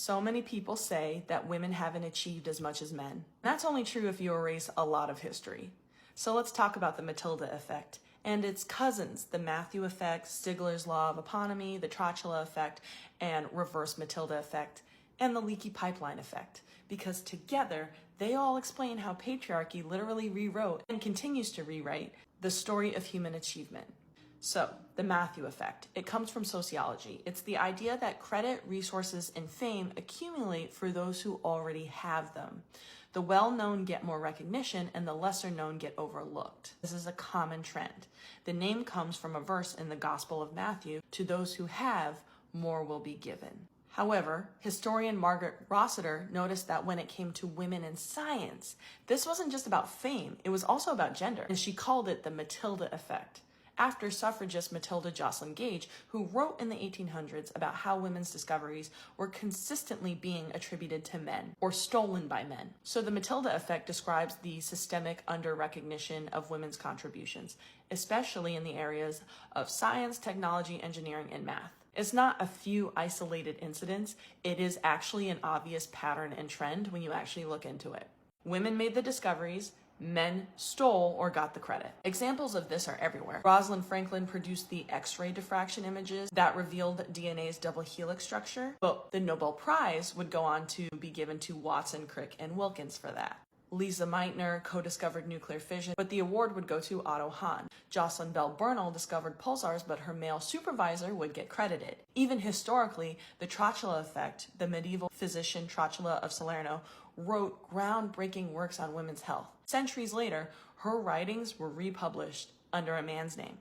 So many people say that women haven't achieved as much as men. That's only true if you erase a lot of history. So let's talk about the Matilda effect and its cousins, the Matthew effect, Stigler's law of eponymy, the Trotula effect, and reverse Matilda effect, and the leaky pipeline effect, because together they all explain how patriarchy literally rewrote and continues to rewrite the story of human achievement. So, the Matthew effect. It comes from sociology. It's the idea that credit, resources, and fame accumulate for those who already have them. The well-known get more recognition and the lesser-known get overlooked. This is a common trend. The name comes from a verse in the Gospel of Matthew, "To those who have, more will be given." However, historian Margaret Rossiter noticed that when it came to women in science, this wasn't just about fame, it was also about gender, and she called it the Matilda effect, after suffragist Matilda Joslyn Gage, who wrote in the 1800s about how women's discoveries were consistently being attributed to men or stolen by men. So the Matilda effect describes the systemic under-recognition of women's contributions, especially in the areas of science, technology, engineering, and math. It's not a few isolated incidents, it is actually an obvious pattern and trend when you actually look into it. Women made the discoveries, men stole or got the credit. Examples of this are everywhere. Rosalind Franklin produced the X-ray diffraction images that revealed DNA's double helix structure, but the Nobel Prize would go on to be given to Watson, Crick, and Wilkins for that. Lisa Meitner co-discovered nuclear fission, but the award would go to Otto Hahn. Jocelyn Bell Bernal discovered pulsars, but her male supervisor would get credited. Even historically, the Trotula effect, the medieval physician Trotula of Salerno, wrote groundbreaking works on women's health. Centuries later, her writings were republished under a man's name.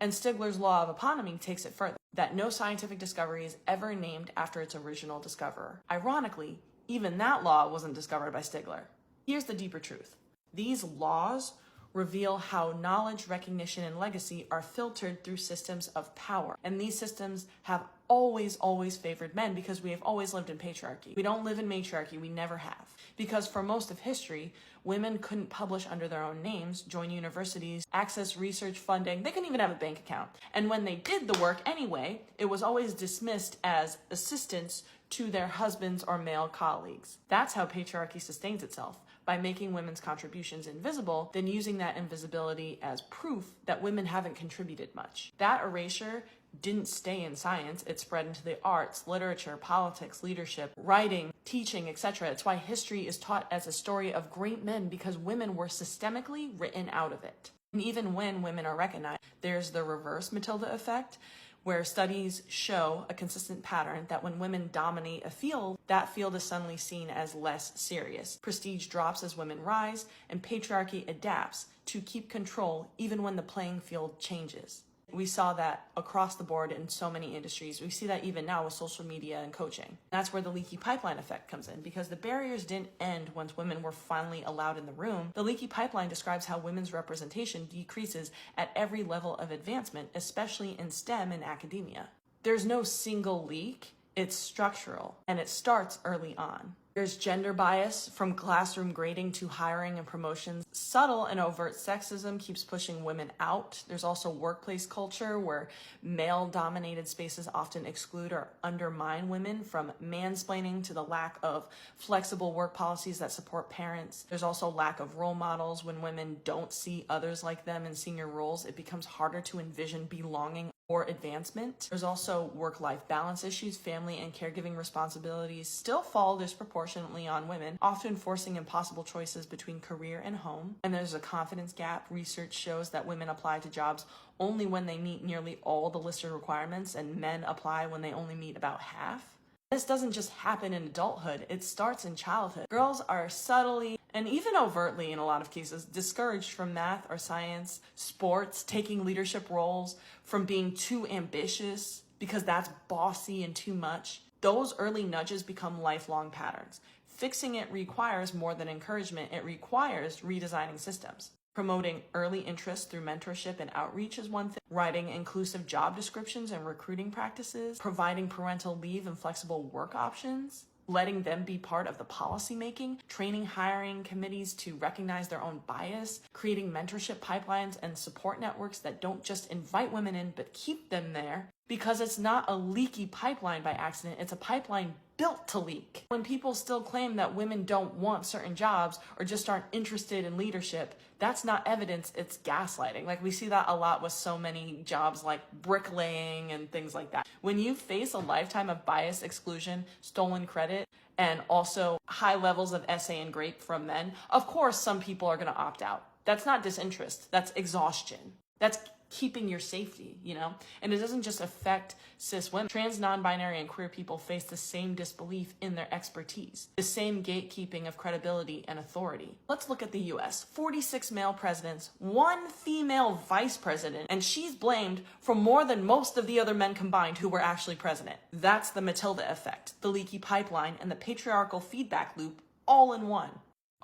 And Stigler's law of eponymy takes it further, that no scientific discovery is ever named after its original discoverer. Ironically, even that law wasn't discovered by Stigler. Here's the deeper truth. These laws reveal how knowledge, recognition, and legacy are filtered through systems of power. And these systems have always favored men because we have always lived in patriarchy. We don't live in matriarchy, we never have. Because for most of history, women couldn't publish under their own names, join universities, access research funding, they couldn't even have a bank account. And when they did the work anyway, it was always dismissed as assistance to their husbands or male colleagues. That's how patriarchy sustains itself, by making women's contributions invisible, then using that invisibility as proof that women haven't contributed much. That erasure didn't stay in science, it spread into the arts, literature, politics, leadership, writing, teaching, etc. It's why history is taught as a story of great men, because women were systemically written out of it. And even when women are recognized, there's the reverse Matilda effect, where studies show a consistent pattern that when women dominate a field, that field is suddenly seen as less serious. Prestige drops as women rise, and patriarchy adapts to keep control even when the playing field changes. We saw that across the board in so many industries. We see that even now with social media and coaching. That's where the leaky pipeline effect comes in, because the barriers didn't end once women were finally allowed in the room. The leaky pipeline describes how women's representation decreases at every level of advancement, especially in STEM and academia. There's no single leak, it's structural, and it starts early on. There's gender bias from classroom grading to hiring and promotions. Subtle and overt sexism keeps pushing women out. There's also workplace culture where male-dominated spaces often exclude or undermine women, from mansplaining to the lack of flexible work policies that support parents. There's also lack of role models. When women don't see others like them in senior roles, it becomes harder to envision belonging or advancement. There's also work-life balance issues. Family and caregiving responsibilities still fall disproportionately on women, often forcing impossible choices between career and home. And there's a confidence gap. Research shows that women apply to jobs only when they meet nearly all the listed requirements, and men apply when they only meet about half. This doesn't just happen in adulthood, it starts in childhood. Girls are subtly and even overtly, in a lot of cases, discouraged from math or science, sports, taking leadership roles, from being too ambitious because that's bossy and too much. Those early nudges become lifelong patterns. Fixing it requires more than encouragement, it requires redesigning systems. Promoting early interest through mentorship and outreach is one thing. Writing inclusive job descriptions and recruiting practices. Providing parental leave and flexible work options. Letting them be part of the policy making. Training hiring committees to recognize their own bias. Creating mentorship pipelines and support networks that don't just invite women in but keep them there. Because it's not a leaky pipeline by accident, it's a pipeline built to leak. When people still claim that women don't want certain jobs or just aren't interested in leadership, that's not evidence, it's gaslighting. Like we see that a lot with so many jobs like bricklaying and things like that. When you face a lifetime of bias, exclusion, stolen credit, and also high levels of essay and grape from men, of course some people are gonna opt out. That's not disinterest, that's exhaustion. That's keeping your safety, you know? And it doesn't just affect cis women. Trans, non-binary, and queer people face the same disbelief in their expertise, the same gatekeeping of credibility and authority. Let's look at the US. 46 male presidents, 1 female vice president, and she's blamed for more than most of the other men combined who were actually president. That's the Matilda effect, the leaky pipeline, and the patriarchal feedback loop all in one.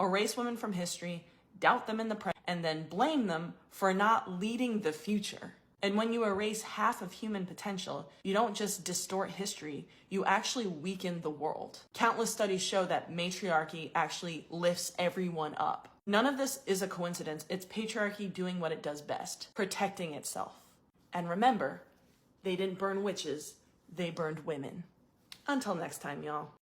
Erase women from history, doubt them in the present, and then blame them for not leading the future. And when you erase half of human potential, you don't just distort history, you actually weaken the world. Countless studies show that matriarchy actually lifts everyone up. None of this is a coincidence. It's patriarchy doing what it does best, protecting itself. And remember, they didn't burn witches, they burned women. Until next time, y'all.